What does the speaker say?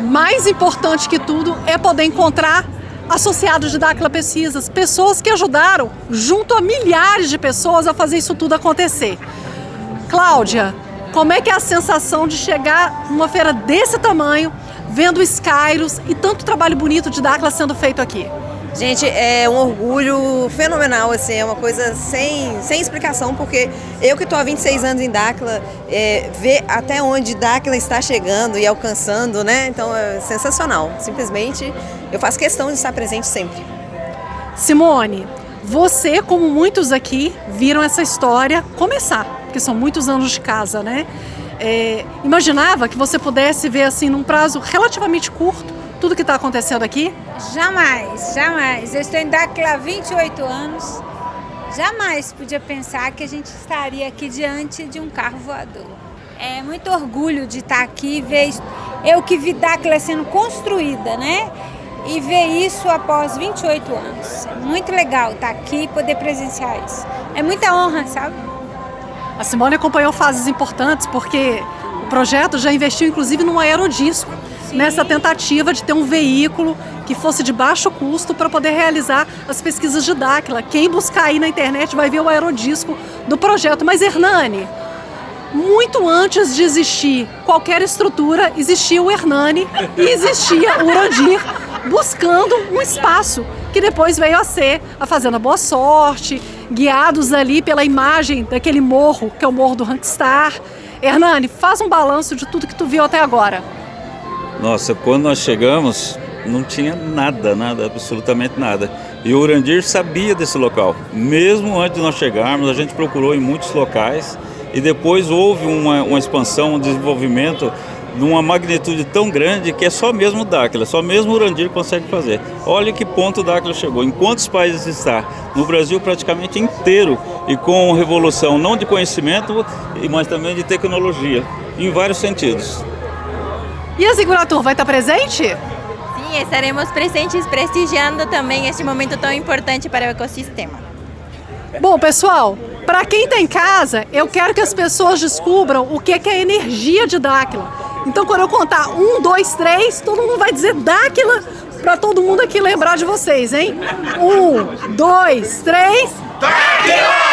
mais importante que tudo é poder encontrar associados de Dáquila Pesquisas, pessoas que ajudaram, junto a milhares de pessoas, a fazer isso tudo acontecer. Cláudia, como é que é a sensação de chegar numa feira desse tamanho, vendo os Skyros e tanto trabalho bonito de Dáquila sendo feito aqui? Gente, é um orgulho fenomenal, assim, é uma coisa sem explicação, porque eu que estou há 26 anos em Dáquila, ver até onde Dáquila está chegando e alcançando, né? Então é sensacional, simplesmente eu faço questão de estar presente sempre. Simone, você, como muitos aqui, viram essa história começar, porque são muitos anos de casa, né? Imaginava que você pudesse ver assim num prazo relativamente curto tudo que está acontecendo aqui? Jamais, jamais. Eu estou em Dáquila há 28 anos. Jamais podia pensar que a gente estaria aqui diante de um carro voador. É muito orgulho de estar aqui, ver eu que vi Dáquila sendo construída, né? E ver isso após 28 anos. É muito legal estar aqui e poder presenciar isso. É muita honra, sabe? A Simone acompanhou fases importantes porque o projeto já investiu inclusive num aerodisco. Sim. Nessa tentativa de ter um veículo que fosse de baixo custo para poder realizar as pesquisas de Dáquila. Quem buscar aí na internet vai ver o aerodisco do projeto. Mas, Hernani, muito antes de existir qualquer estrutura, existia o Hernani e existia o Urandir buscando um espaço que depois veio a ser a Fazenda Boa Sorte, guiados ali pela imagem daquele morro, que é o Morro do Rankstar. Hernani, faz um balanço de tudo que tu viu até agora. Nossa, quando nós chegamos, não tinha nada, absolutamente nada. E o Urandir sabia desse local. Mesmo antes de nós chegarmos, a gente procurou em muitos locais e depois houve uma expansão, um desenvolvimento de uma magnitude tão grande que é só mesmo Dáquila, só mesmo o Urandir consegue fazer. Olha que ponto Dáquila chegou, em quantos países está? No Brasil praticamente inteiro e com revolução não de conhecimento, mas também de tecnologia, em vários sentidos. E a Ziguratur vai estar presente? Sim, estaremos presentes prestigiando também este momento tão importante para o ecossistema. Bom, pessoal, para quem está em casa, eu quero que as pessoas descubram o que é a energia de Dáquila. Então, quando eu contar 1, 2, 3, todo mundo vai dizer Dáquila para todo mundo aqui lembrar de vocês, hein? 1, 2, 3... Dáquila!